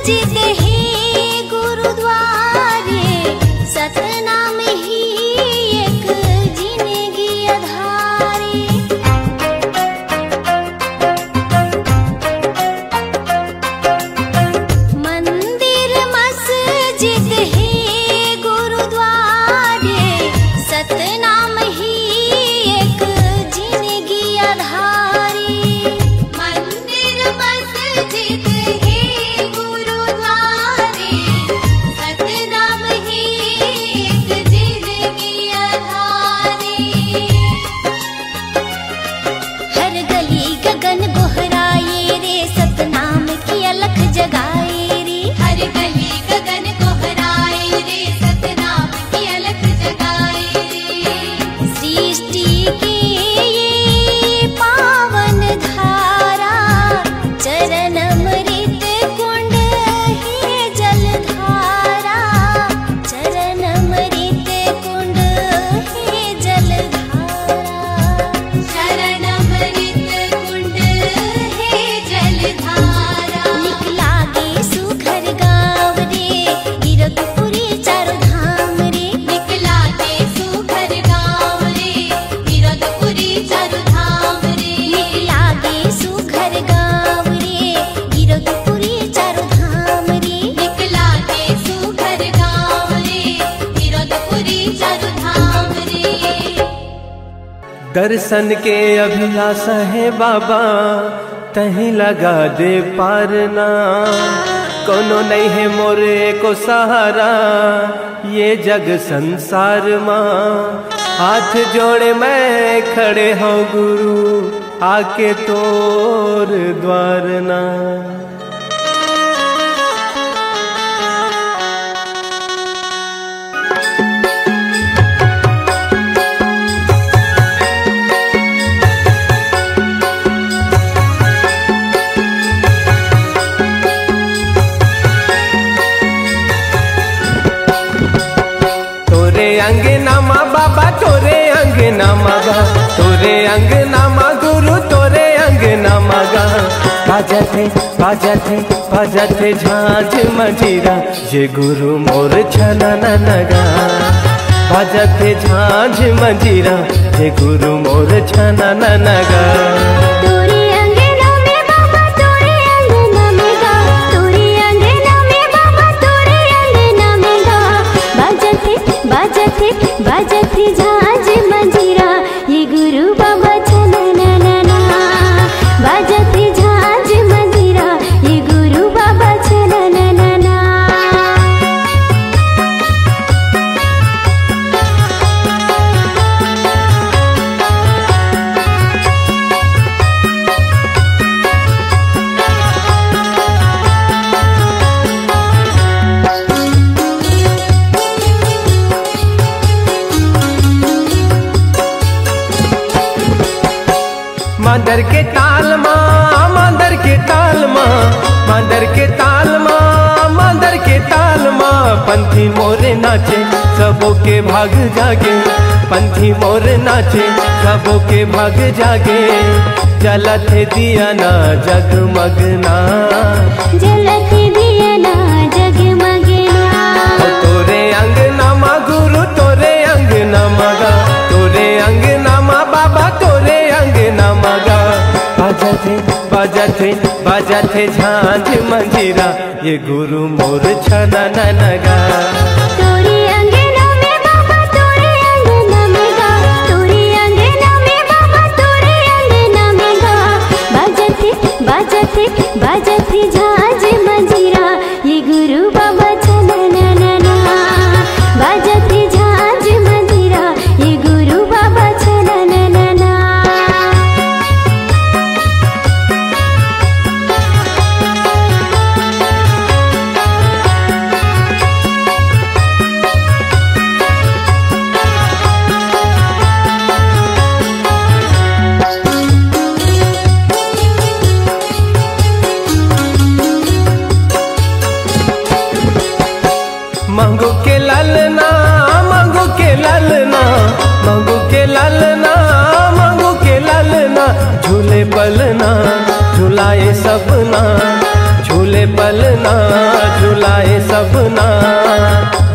मस्जिद है गुरुद्वारे, सतनाम ही एक जिंदगी अधारे। मंदिर मस्जिद है गुरुद्वारे, सतनाम ही एक जिंदगी अधारे। मंदिर मस्जिद है गुरुद्वारे, सतनाम ही एक जिंदगी अधारे। हर गली गगन गोहराए रे, सतनाम की अलख जगाए रे। हर गली गगन गोहराए रे, सतनाम की अलख जगाए रे। सृष्टि की ये पावन धारा, चरण अमृत कुंड है जलधारा। चरण अमृत कुंड है जलधारा। चरण अमृत कुंड है जलधारा। निकला गे सुघर गाँव रे, गिरधपुरी चारों धाम रे। निकला गे सुघर गाँव रे, गिरधपुरी चारों धाम रे। निकला गे सुघर गाँव रे, गिरधपुरी चारों धाम रे। निकला गे सुघर गाँव रे, गिरधपुरी चारों धाम रे। दर्शन के अभिलाषा है बाबा, तहीं लगा दे पारना। कोनो नहीं है मोरे को सहारा, ये जग संसार माँ। हाथ जोड़े मैं खड़े हो गुरु, आके तोर द्वार ना। तोरे अंगनामा बाबा, तोरे अंगनामा गा, तोरे अंगनामा गुरु, तोरे अंगनामा गा। बाजते बाजते बाजते झांझ मंजीरा, ये गुरु मोर छनन नगा। बाजते झांझ मंजीरा, ये गुरु मोर छनन नगा। तोरे अंगना में बाबा, तोरे अंगना में गा। तोरे अंगना में बाबा, तोरे अंगना में गा। बाजते बाजते बाजते झांझ मंजीरा, ये गुरु बाबा छनननना। बाजते झांझ मंजीरा, ये गुरु बाबा छनननना। मांदर के ताल माँ, मांदर के ताल माँ, मांदर के ताल माँ, मांदर के ताल माँ। पंथी मोरे नाचे सबों के भाग जागे, पंथी मोरे नाचे सबों के भाग जागे। जलत दिया ना जगमगना, जलत दिया ना जगमगना। तोरे अंगनामा गुरु, तोरे अंगनामा गा। तोरे अंगनामा बाबा, तोरे अंगनामा गा। बाजते बाजते बाजते झांझ मंजीरा, ये गुरु मोर छनन गा। तोरे अंगना में बाबा, तोरे अंगना में गा। तोरे अंगना में बाबा, तोरे अंगना में गा। बाजते बाजते बाजते झांझ मंजीरा, ये गुरु बाबा छनननना। बाजते झांझ मंजीरा, ये गुरु बाबा छनननना। मांगो के लालना, मांगो के लालना, मांगो के लालना, मांगो के लालना। झूले पलना झुलाए सबना, झूले झूले पलना झुलाए सबना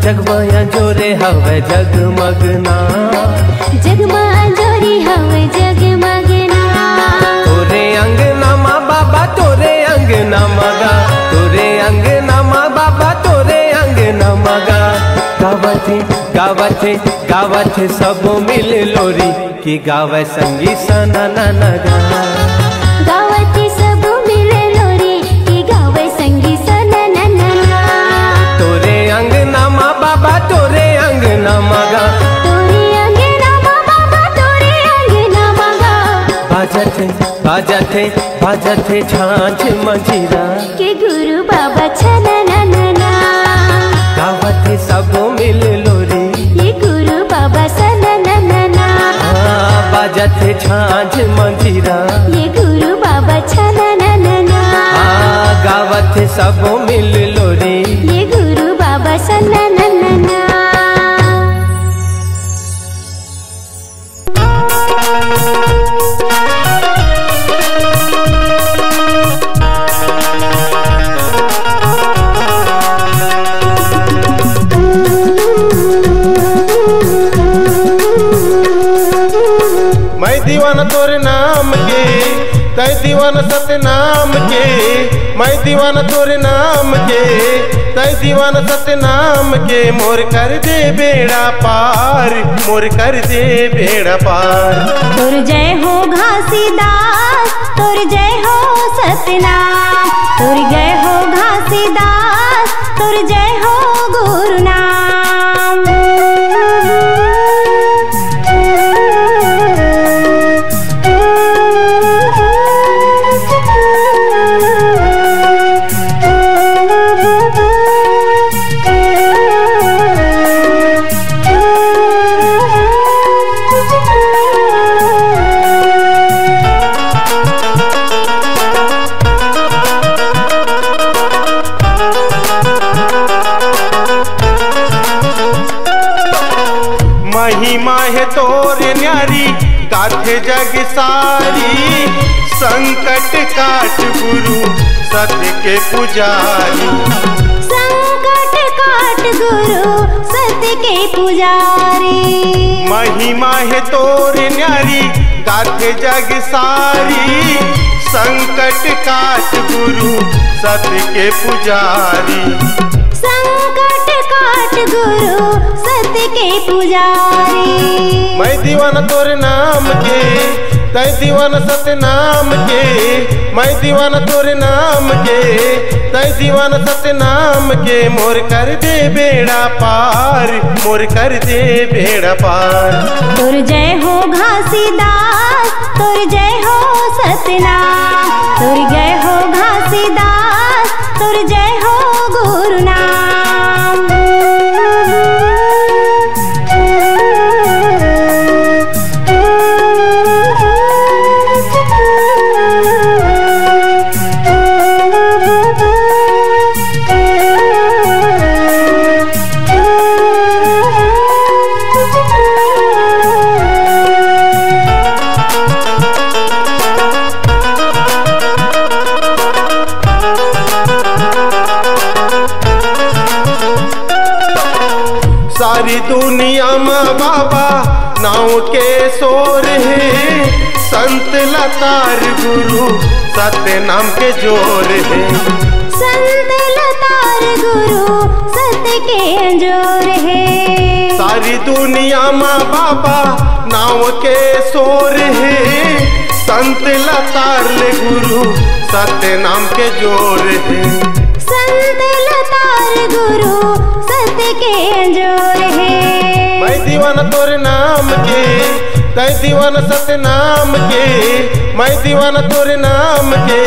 जगमाया जोरे हवे जगमगना जगमा जोरी हवे जगमगना तोरे अंगना माँ बाबा तोरे अंगना मगा तोरे अंगना माँ बाबा तोरे अंगना मगा गावथे सब मिल लोरी की गावे संगी सना नगा गावते सब मिले लोरी की गावे संगी सना नगा तोरे अंगना माँ बाबा तोरे अंगना मगा तोरे अंगना माँ बाबा तोरे अंगना मगा बाजथे छाछ मंजीरा के गुरु बाबा छना नना गावथे सब मिल लोरी ये गुरु बाबा सना नना बाजथे छाछ मंजीरा ये गुरु बाबा छना नना गावथे सब मिल लोरी ये गुरु बाबा सना नना मैं दीवाना तोरे नाम के तय दीवाना सतनाम के मैं दीवाना तोरे नाम के तय दीवाना सतनाम के मोर कर दे बेड़ा पार मोर कर दे बेड़ा पार तुर जय हो घासीदास तुर जय हो सतनाम तुर जय हो घासीदास तुर जय हो गुरु नाम महिमा है तोरे न्यारी गाथे जग सारी संकट काट गुरु सत्य के पुजारी संकट काट गुरु सत्य के पुजारी महिमा है तोरे न्यारी गाथे जग सारी संकट काट गुरु सत्य के पुजारी संकट काट गुरु सत्य के पुजारी मैं दीवाना तोरे नाम के तय दीवाना सतनाम के मैं दीवाना तोरे नाम के तय दीवाना सतनाम के मोर कर दे बेड़ा पार मोर कर दे बेड़ा पार तुर जय हो घासीदास तुर जय हो सतनाम तुर जय हो घासीदास तुर जय हो गुरु नाम सारी दुनिया में बाबा नाव के शोर है संत लतार गुरु सत्य नाम के जोर है संत लतार गुरु सत्य के अंजोर है सारी दुनिया में बाबा नाव के शोर है संत लतार ले गुरु सत्य नाम के जोर है संत लतार गुरु सत्य के अंजोर है मैं दीवाना तोरे नाम के तय दीवाना सतनाम के मैं दीवाना तोरे नाम के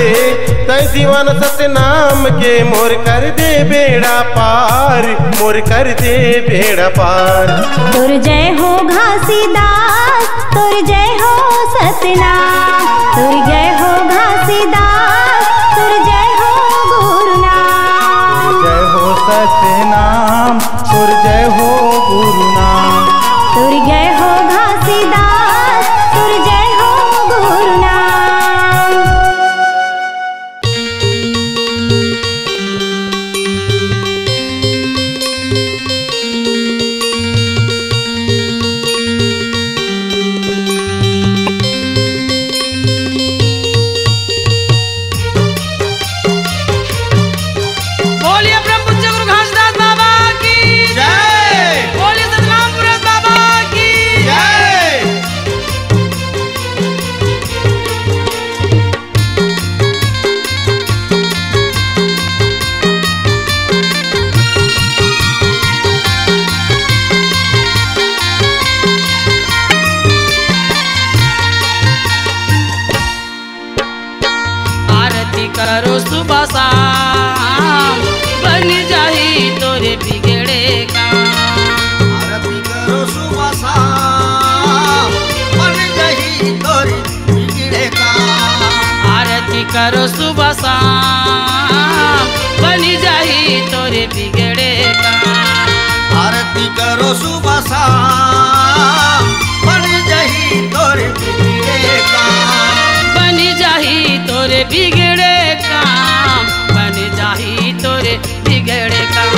तय दीवाना सतनाम के मोर कर दे बेड़ा पार मोर कर दे बेड़ा पार तुर जय हो घासीदास तुर जय हो सतनाम तुर जय हो घासीदास तुर जय हो गुरु नाम जय हो सतनाम तुर जय हो गुरु नाम तुर जय हो घासीदास तुर जय हो गुरु नाम करो सुबह शाम, बनी जाही तोरे बिगड़े काम। आरती करो सुबह शाम, बन जाही तोरे बिगड़े काम। बनी जाही तोरे बिगड़े काम, बनी जाही तोरे बिगड़े काम।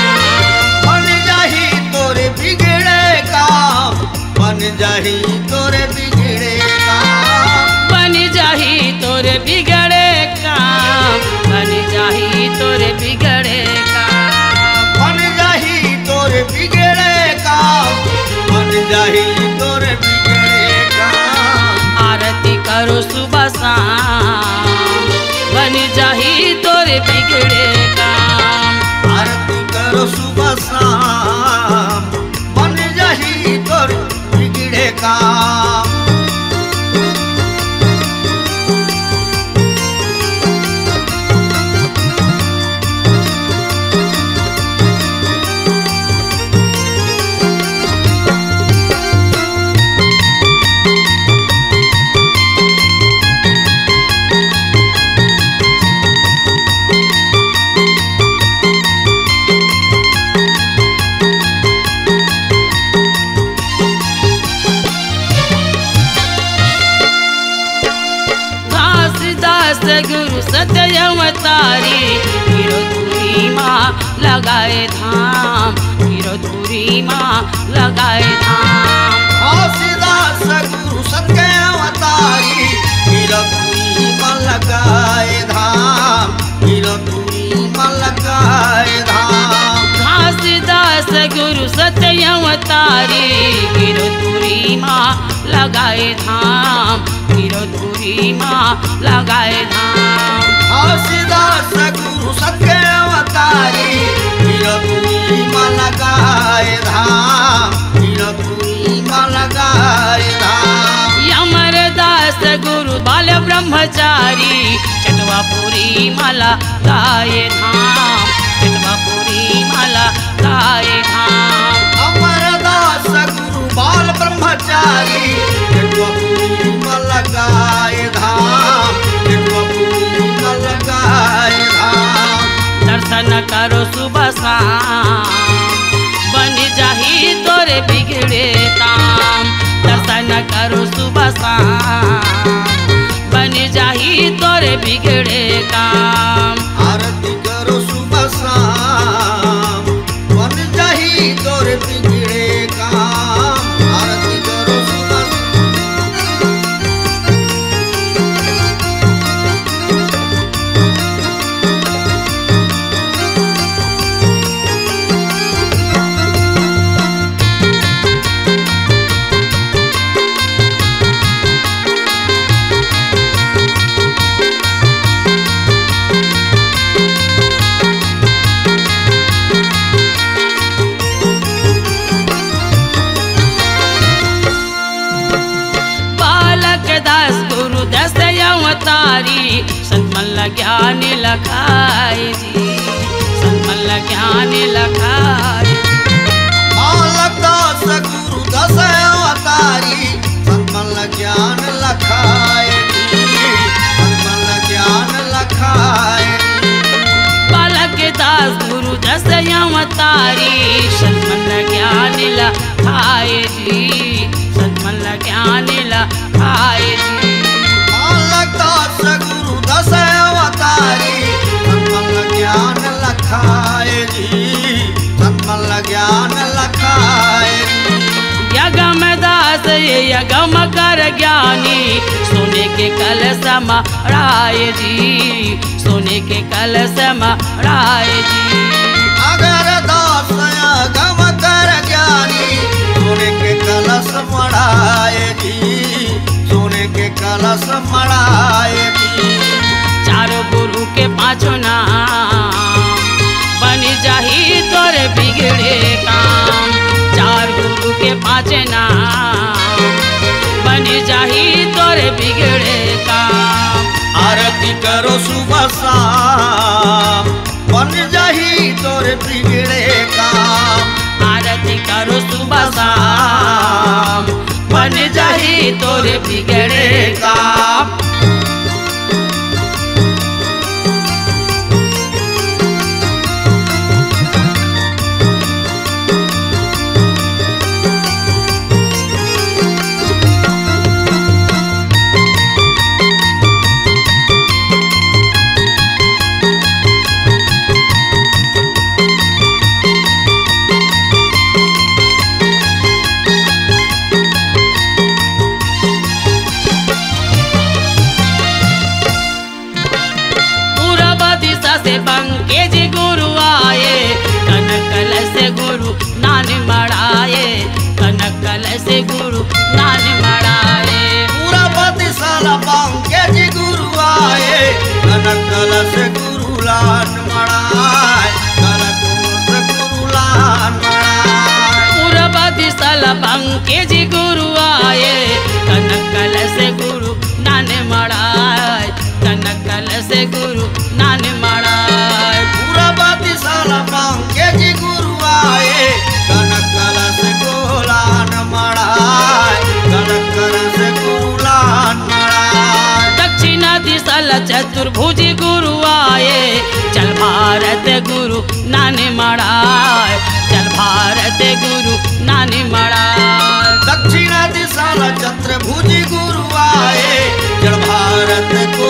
बन जाही तोरे बिगड़े काम, बन जाही तोरे बिगड़े काम। बनी जाही तोरे बिगड़े काम, बनी जाही तोरे बिगड़े काम। बन जाही तोरे बिगड़े काम, बन जाही तोरे बिगड़े काम। आरती करो सुबह शाम, बनी जाही तोरे बिगड़े काम। आरती करो सुबह शाम, बन जाही तोरे बिगड़े काम। गुरु सत्य अवतारी, गिरधुरी माँ लगाए धाम, गिरधुरी माँ लगाए धाम। घासीदास गुरु सत्य अवतारी, गिरधुरी माँ लगाए धाम, गिरधुरी माँ लगाए धाम। घासीदास गुरु सत्य अवतारी, गिरधुरी माँ लगाए धाम, गिरधुरी माँ लगाए धाम। घासीदास गुरु सत्य अवतारी, गिरधुरी माँ लगाए धाम, गिरधुरी माँ लगाए धाम। अमरदास गुरु बाल ब्रह्मचारी, चटवापुरी माला गाए धाम, चटवापुरी माला गाए धाम। अमरदास गुरु बाल ब्रह्मचारी, चटवापुरी माँ लगाए धाम, चटवापुरी माँ लगाए धाम। दर्शन करो सुबह शाम, बन जाही तोरे बिगड़े काम। दर्शन करो सुबह शाम, बन जाही तोरे बिगड़े काम। आरती करो सुबह शाम, बन जाही तोरे बिगड़े काम। आरती करो सुबह अवतारी, संतमल्ल ज्ञान लखाए जी, संतमल्ल ज्ञान लखाए। बालक दास गुरु दस अवतारी, संतमल्ल ज्ञान लखाए जी, संतमल्ल ज्ञान लखाए। बालक दास गुरु दस अवतारी, संतमल्ल ज्ञान लखाए जी, संतमल्ल ज्ञान लखाए जी। दास गुरु दस अवतारी, संतमल्ल ज्ञान लखाए जी, संतमल्ल ज्ञान लखाए। यगम दास ये यगम कर ज्ञानी, सोने के कलश मढ़ाए जी, सोने के कलश मढ़ाए जी। अगर दास यगम कर ज्ञानी, सोने के कलश मढ़ाए जी, सोने के कलश मढ़ाए जी। चारों गुरु के पाँचों नाम, बन जाही तोरे बिगड़े काम। चार गुरु के पाँच नाम, बन जाही तोरे बिगड़े काम। आरती करो सुबह शाम, बन जाही तोरे बिगड़े काम। आरती करो सुबह शाम, बन जाही तोरे बिगड़े काम। नानी मड़ाय चल भारत गुरु नानी मड़ाय दक्षिण दिशाला चतुर्भुज गुरु आए जड़ भारत को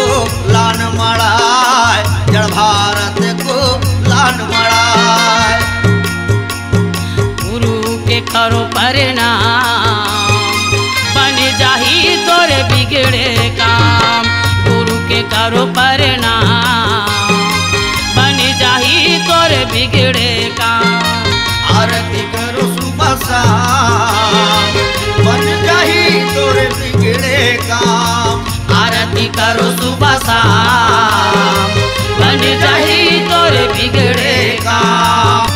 लान मड़ाए जड़ भारत को लान मड़ाए गुरु के करो परिणाम बन जाही तोरे बिगड़े काम गुरु के करो परिणाम बन जाही तोरे बिगड़े काम आरती करो सुबह शाम बन जाही तोरे बिगड़े काम आरती करो सुबह शाम बन जाही तोरे बिगड़े काम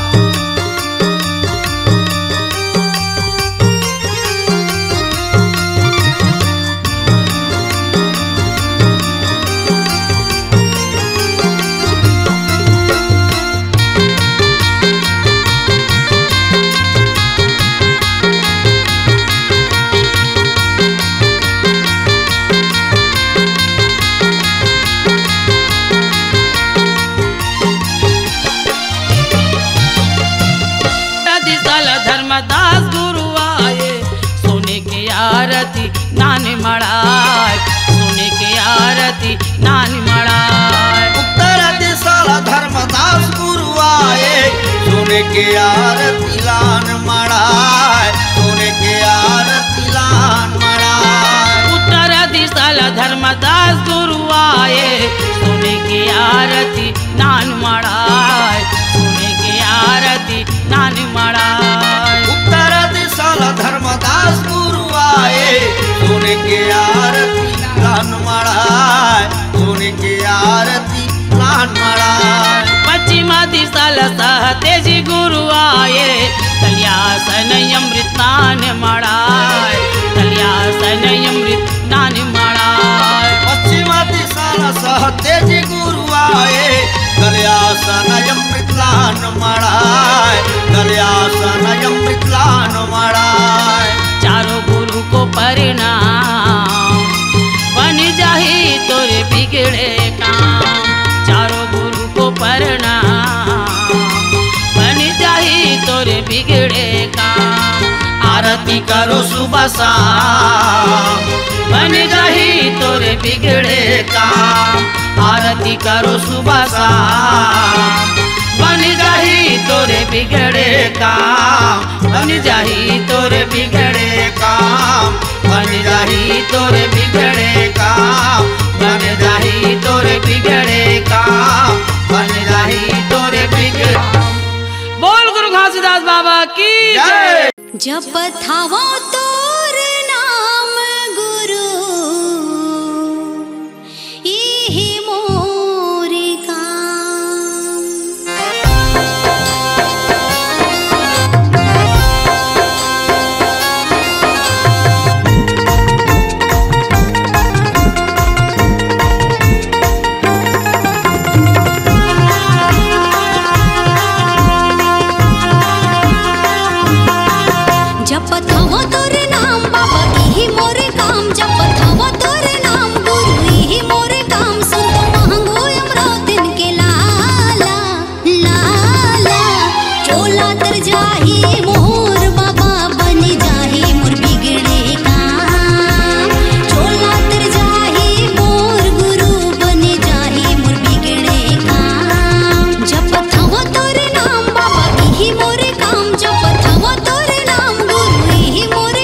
धर्मदास गुरु आए सोने के आरती नानी मड़ाय सोने के आरती नानी मड़ाय उत्तर दिशाला धर्मदास गुरु आए सोने के आरती लान मड़ाए सोने के आरती लान मड़ाए उत्तर दिशाला धर्मदास गुरु आए सोने के आरती नान मड़ाय सोने के आरती नानी मड़ाय उत्तर दिशाला धर्मदास गुरु आए सोने के आरती लान मड़ाए सोने के आरती लान मड़ाए पश्चिमा दिशाला सहतेजी गुरु आए कल्यासन अमृत नान मड़ाय कल्यासन अमृत नान मड़ाय पश्चिमा दिशाला सहतेजी गुरु आए कल्यासन अमृत लान मड़ाए कल्यासन अमृत लान मड़ाए चारों गुरु को परिणाम बन जाही तोरे बिगड़े काम चारों गुरु को परिणाम बन जाही तोरे बिगड़े काम आरती करो सुबह शाम बन जाही तोरे बिगड़े काम आरती करो सुबह शाम बन जाही तोरे बिगड़े काम बन जाही तोरे बिगड़े काम बन जाही तोरे बिगड़े काम बन जाही तोरे बिगड़े काम बन जाही तोरे बिगड़े बोल गुरु घासीदास बाबा की जय। जप थावो तोर नाम गुरु इहि मोर काम जप थावो तोर नाम बाबा इहि मोर काम जप थावो तोर नाम गुरु इहि मोर काम सुन तो महंगो अमरावतिन के लाला लाला चोला तर जाही मोर बाबा बन जाही मोर बिगड़े काम चोला तर जाही मोर गुरु बन जाही मोर बिगड़े काम जप थावो तोर नाम बाबा इहि मोर काम जप थावो तोर नाम गुरु इहि मोर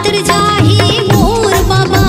खातिर जाही मोर बाबा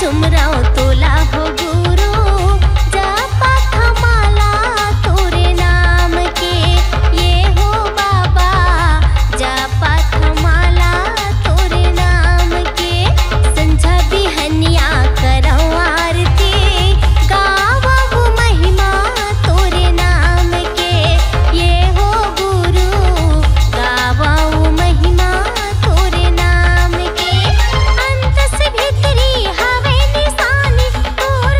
सुमराओ तोला हो गुरु जापा थमाला तोरे नाम के ये हो बाबा जापा थमाला तोरे नाम के संझा बिहनिया करौ आरती गावहु महिमा तोरे नाम के ये हो गुरु गावहु महिमा तोरे नाम के अंत से भीतरी हवे निशानी तोर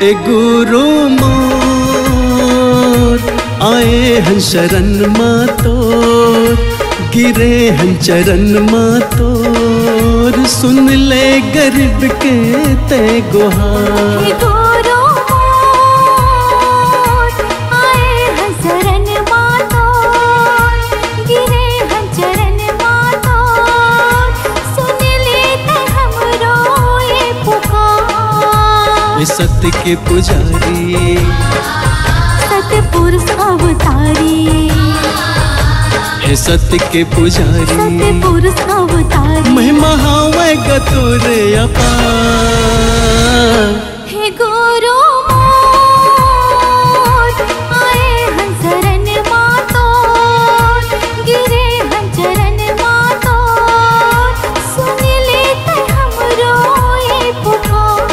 ए गुरु मोर आए हैं शरण मातोर, गिरे हैं चरण मातोर, सुन ले गरीब के ते गुहार। हे गुरु मोर आए हैं शरण मातोर, गिरे हैं चरण मातोर, सुन लेते हमरो ये पुकार। ए सत्य के पुजारी, सतपुरुष अवतारी, हे सत्य के पुजारी, सतपुरुष अवतारी, महिमा हावे गतुर अपार। हे गुरु मोर आए हैं शरण मातोर, गिरे हैं चरण मातोर, सुन लेते हमरो ये पुकार।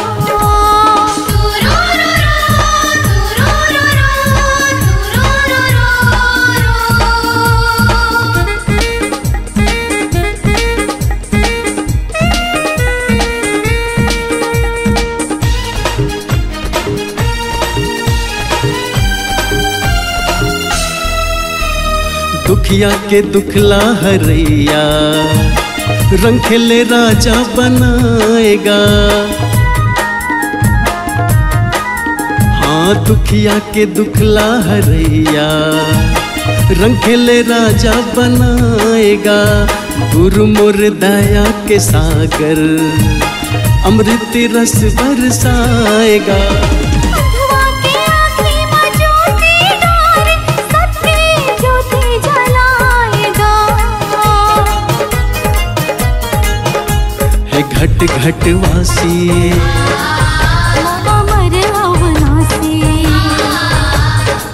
दुखिया के दुखला हरैया, रंग खेले राजा बनाएगा। हाँ दुखिया के दुखला हरैया, रंग खेले राजा बनाएगा। गुरु मोर दया के सागर, अमृत रस बरसाएगा। घट घट वासी अमर अवनासी,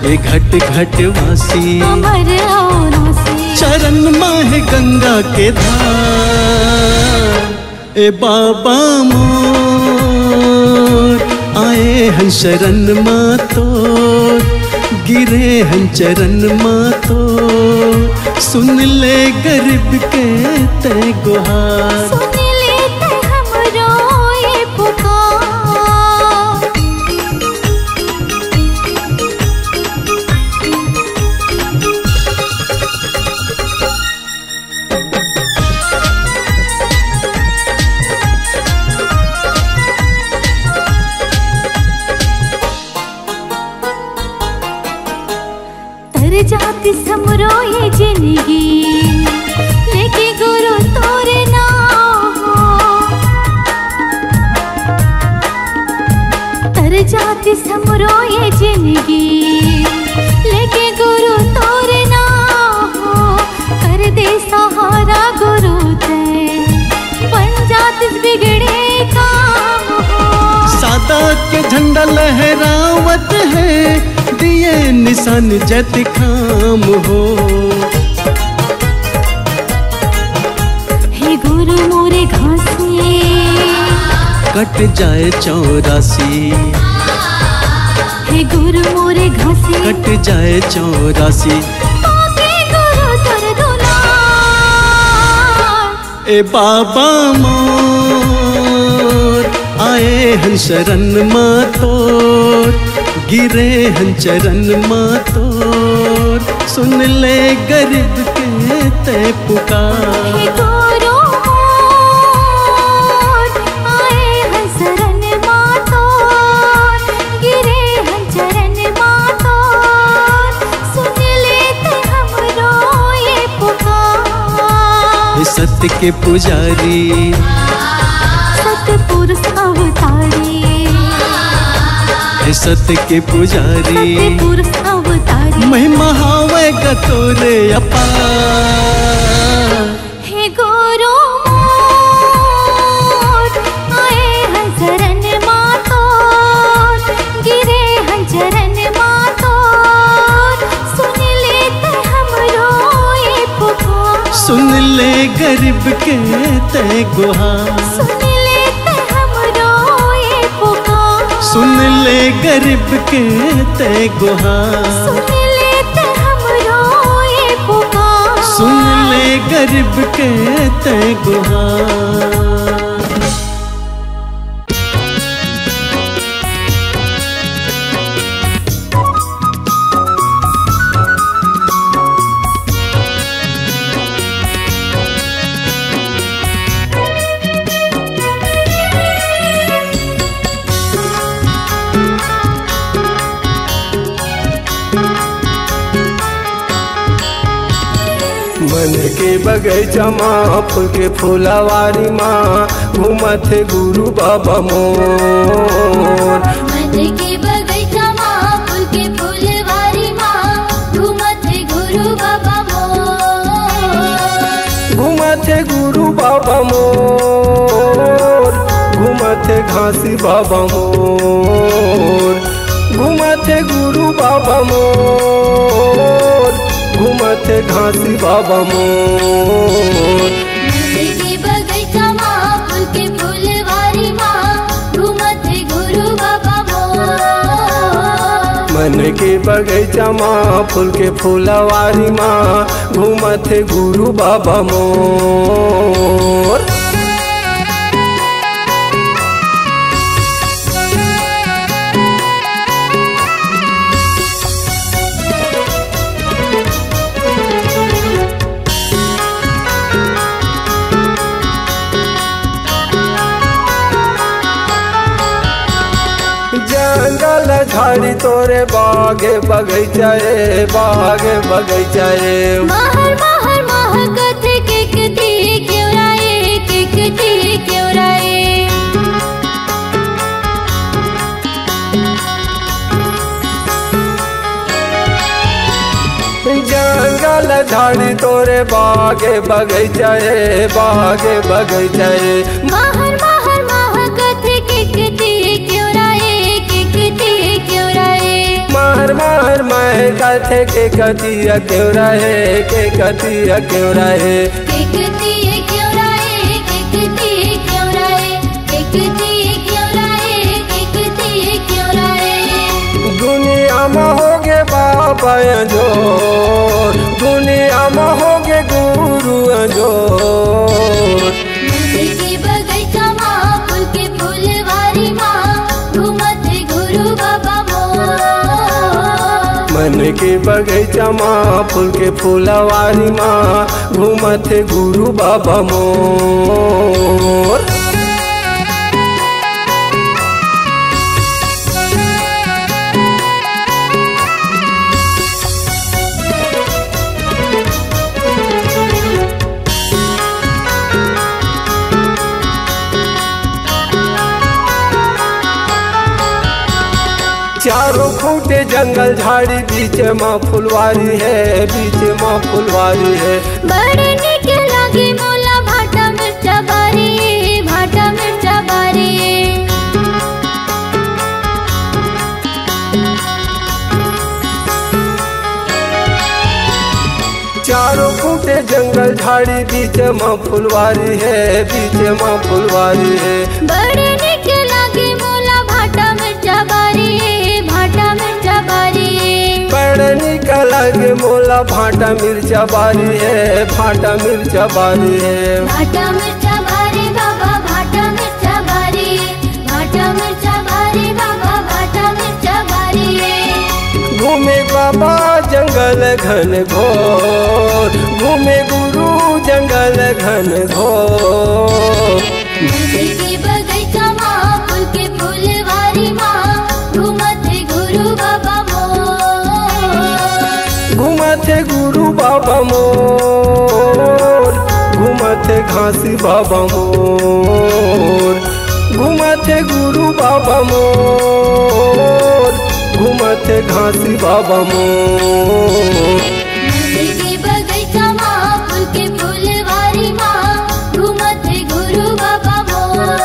ए घट घट वासी, अमर अवनासी, चरण माह गंगा के धार। ए बाबा मोर आए हैं शरण मातोर, गिरे हैं चरण मातोर, सुन ले गरीब के ते गुहार। जाति समरो ये जिंदगी, लेके गुरु तोरे नाम हो। तर जाति समरो ये जिंदगी, लेके गुरु तोरे नाम हो। कर दे सहारा गुरु ते, बन जाति बिगड़े काम हो। सादा के झंडा लहरावत है, दिए निशान जत खाम हो। हे गुरु मोरे घासी, कट जाए 84। हे गुरु मोरे घासी, कट जाए 84। गुरु तर दुलार। ए बाबा मोर आए हैं शरण मातोर, गिरे हैं चरण मातोर, सुन ले गरीब के ते पुकार। हे गुरु मोर आए हैं शरण मातोर, गिरे हैं चरण मातोर, सुन लेते हमरो ये पुकार। हे सत्य के पुजारी, सतपुरुष अवतारी, हे सत्य के पुजारी, सतपुरुष अवतारी, महिमा हावे गतुर अपार। हे गुरु मोर आए हैं शरण मातोर, गिरे हैं चरण मातोर, सुन लेते हमरो ये पुकार। सुन ले गरीब के ते गुहार। सुन लेते हमरो ये पुकार। सुन ले गरीब के ते गुहार। सुन लेते हमरो ये पुकार। सुन ले गरीब के ते गुहार। के बगैचा माँ फूल के फूलवारी माँ घूमत है गुरु बाबा मोर। मन के बगैचा माँ फूल के फूलवारी माँ घूमत है गुरु बाबा मोर। घूमत है गुरु बाबा मोर, घूमत है घासी बाबा मोर। घूमत है गुरु बाबा मोर, घूमत है घासी बाबा मोर। मन के बगैचा माँ फूल के फूलवारी माँ घूमत है गुरु बाबा मोर। मन के बगैचा माँ फूल के फूलवारी माँ घूमत है गुरु बाबा मोर। जंगल झाड़ी तोरे बागे बगैचा रे, बागे बगैचा रे। महर महर महकत किकती क्यों राए, किकती क्यों राए। जंगल झाड़ी तोरे बागे बगैचा रे, बागे बगैचा रे। महर महर महकत किकती क्यों राए, किकती क्यों राए। महर महर महकत के कतिया क्यों रहे, के कतिया क्यों रहे। किकती क्यों राए, किकती क्यों राए, किकती क्यों राए, किकती क्यों राए। दुनिया में होगे बाबा जोर, दुनिया में होगे गुरु जोर। मन के बगैचा माँ फूल के फूलवारी माँ घूमत है गुरु बाबा मोर। मन के बगैचा माँ फूल के फूलवारी माँ घूमत है गुरु बाबा मोर। चारों खूंटे जंगल झाड़ी बीच माँ फुलवारी है, बीच माँ फुलवारी है। बड़े निक लागे मोला भाटा मिर्चा बारी, भाटा मिर्चा बारी। चारों खूंटे जंगल झाड़ी बीच माँ फुलवारी है, बीच माँ फुलवारी है। बड़े निक लागे मोला भाटा मिर्चा बारी, भाटा मिर्चा बारी। बड़े निक लागे मोला भाटा मिर्चा बारी है, भाटा मिर्चा बारी है। भाटा मिर्चा बारी बाबा, भाटा मिर्चा बारी, भाटा मिर्चा बारी बाबा, भाटा मिर्चा बारी। घूमे बाबा जंगल घन घोर, घूमे गुरु जंगल घन घोर। मन के बगैचा माँ फूल के फूलवारी माँ घूमत है गुरु बाबा मोर। घूमत है गुरु बाबा मोर, घूमत है घासी बाबा मोर। घूमत है गुरु बाबा मोर, घूमत है घासी बाबा मोर। मन के बगैचा माँ फूल के फूलवारी माँ घूमत है गुरु बाबा मोर।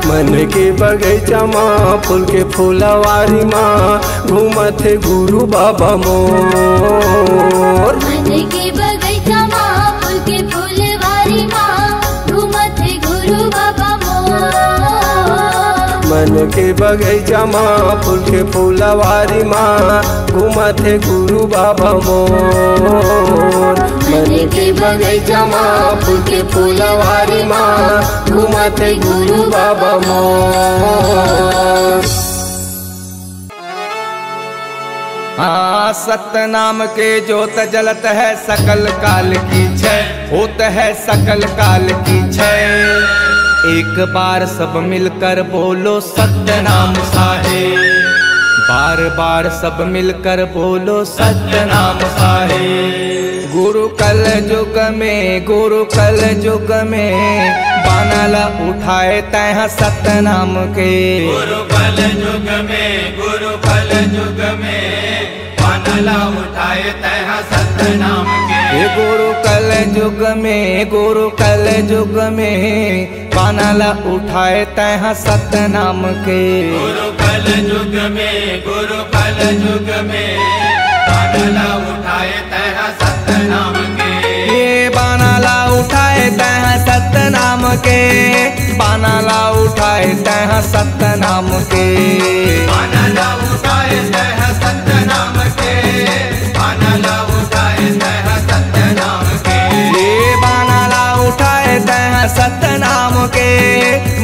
मन के बगैचा माँ फूल के फूलवारी माँ घूमत है गुरु बाबा मोर। मन के बगैचा माँ फूल के फूलवारी माँ घूमत है गुरु बाबा मोर। मन के बगैचा माँ फूल के फूलवारी माँ घूमत है गुरु बाबा मोर। मन के बगैचा माँ फूल के फूलवारी माँ घूमत है गुरु बाबा मोर। हाँ, सत्य नाम के ज्योत जलत है सकल काल की छय, होत है सकल काल की छय। एक बार सब मिलकर बोलो सत्य नाम साहे, बार बार सब मिलकर बोलो सत्य नाम साहे। गुरु कल युग में बानला उठाए तह सतनाम के। गुरु कल युग में बानला उठाए तह सतनाम के। गुरु कल युग में बानला उठाए तह सतनाम के। गुरु कल युग में बानला उठाए तह सतनाम के। ये बानला उठाए तह सतनाम के, बानला उठाए तह सतनाम के। बानला उठाए तह सतनाम के, बानला उठाए तह सतनाम के। ये बानला उठाए तह सतनाम के,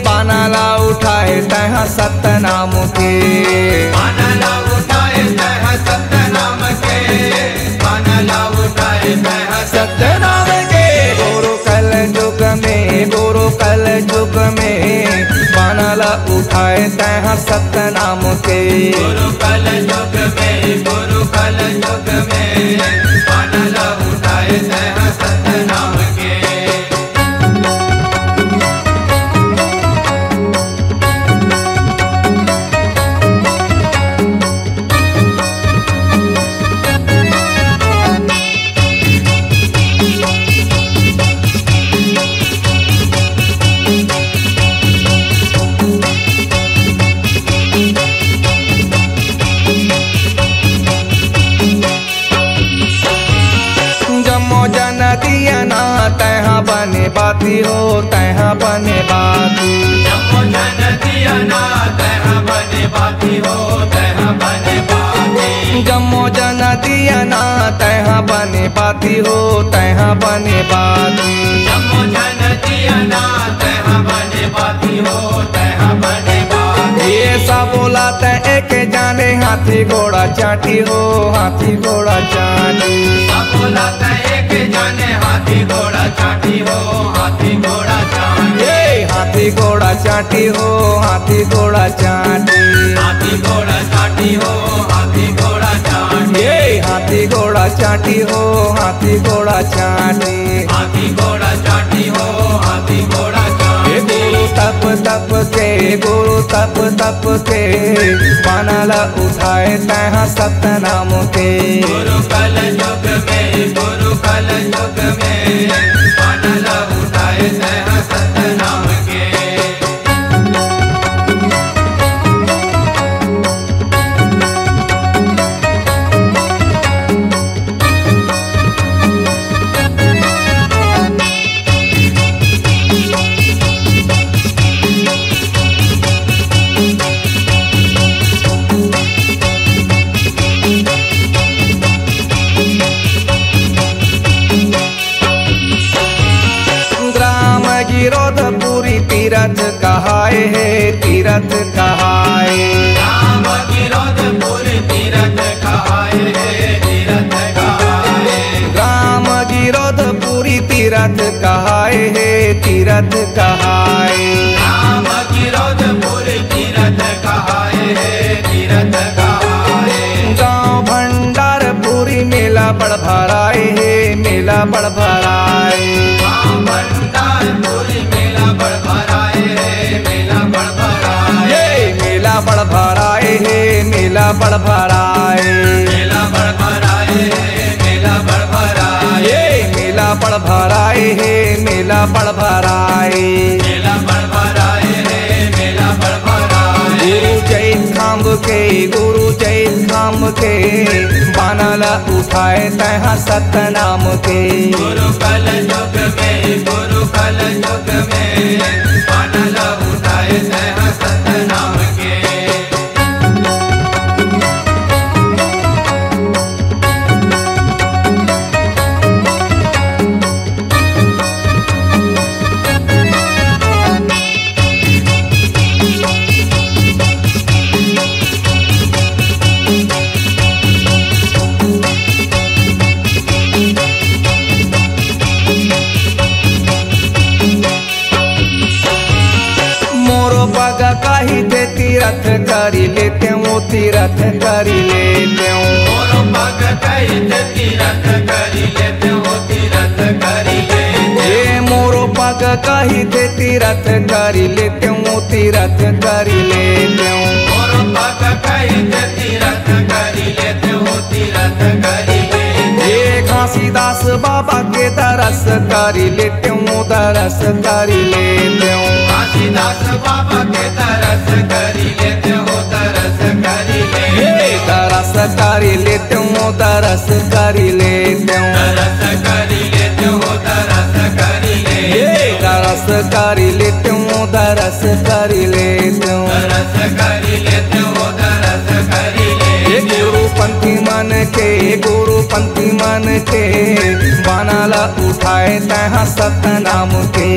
बानला उठाए तह सतनाम के। बानला उठाए तह सतनाम के, बानला उठाए तह सतनाम के। गुरु कल युग में बानला उठाए तह सतनाम के। गुरु कल युग में बानला उठाए तह सतनाम के। तहाँ बने बाती हो, तहाँ बने बाती। जमो जन दिया ना तहाँ बने बाती हो, तहाँ बने बाती। जमो जन दिया ना तहाँ बने बाती हो, तहाँ बने बाती। जमो जन दिया ना तहाँ बने बाती हो, तहाँ बने बाती। ये सब बोला तै एक जाने हाथी घोड़ा चाटी हो, हाथी घोड़ा चाटी। सब बोला तै एक जाने हाथी घोड़ा चाटी हो, हाथी घोड़ा चाटी। हाथी घोड़ा चाटी हो, हाथी घोड़ा चाटी। हाथी घोड़ा चाटी हो, हाथी घोड़ा चाटी। हाथी घोड़ा चाटी हो, हाथी घोड़ा चाटी। हाथी घोड़ा चाटी हो, हाथी घोड़ा चाटी। गुरु तप के बानला उठाए तह सतनाम के। गुरु कल युग में बानला उठाए तह सतनाम के। तीरथ कहाए है, तीरथ कहाए। राम गिरोधपुर तीरथ कहाए है, तीरथ कहाए। राम गिरोधपुरी तीरथ कहाए है, तीरथ कहाए। राम गिरोधपुर तीरथ कहाए है, तीरथ कहाए। गाँव भंडारपुरी मेला बड़ भराए है, मेला बड़ भराए। गाँव भंडारपुरी मेला बड़ भराए है, मेला बड़ भराए। मेला बड़ भराए है, मेला बड़ भराए। मेला बड़ भराए है, मेला बड़ भराए। मेला बड़ भराए है, मेला बड़ भराए। मेला बड़ भराए है, मेला बड़ भराए। गुरु जय खाम के बानला उठाए तह सतनाम के। गुरु कल युग में बानला उठाए तह सतनाम के। काही थे तीरथ करी लेते हूँ, तीरथ करी लेते हूँ। मोरो पग कही ते तीरथ करी लेते हूँ, ये मोरो पग कही थे तीरथ करी लेते हूँ तीरथ करी लेते हूँ ये घासीदास बाबा के दरस करी लेते हूँ दरस करी लेते हूँ दरस करी लेते हूँ दरस करी लेते हूँ दरस करी लेते हूँ दरस करी लेते हूँ ये गुरुपंथी मन के बनाला उठाए तहाँ सतनाम के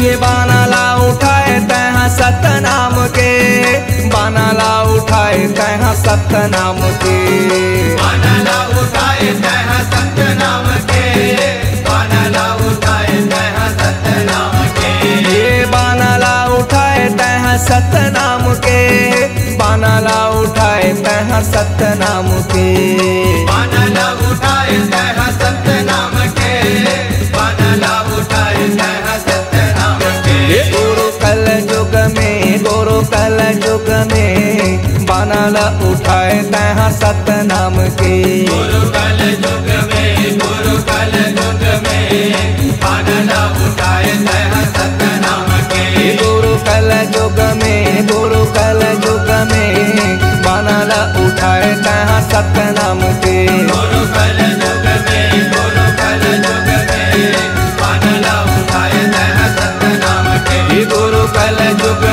ये बानाला उठाए तहाँ सतनाम के बानाला उठाए तहाँ सतनाम के ये बानाला उठाए तहाँ सतनाम के बानाला उठाए तहाँ सतनाम के गुरु कल युग में बानाला उठाए तहाँ सतनाम के गुरु कल युग में बानाला उठाए तहाँ सतनाम के गुरु कल युग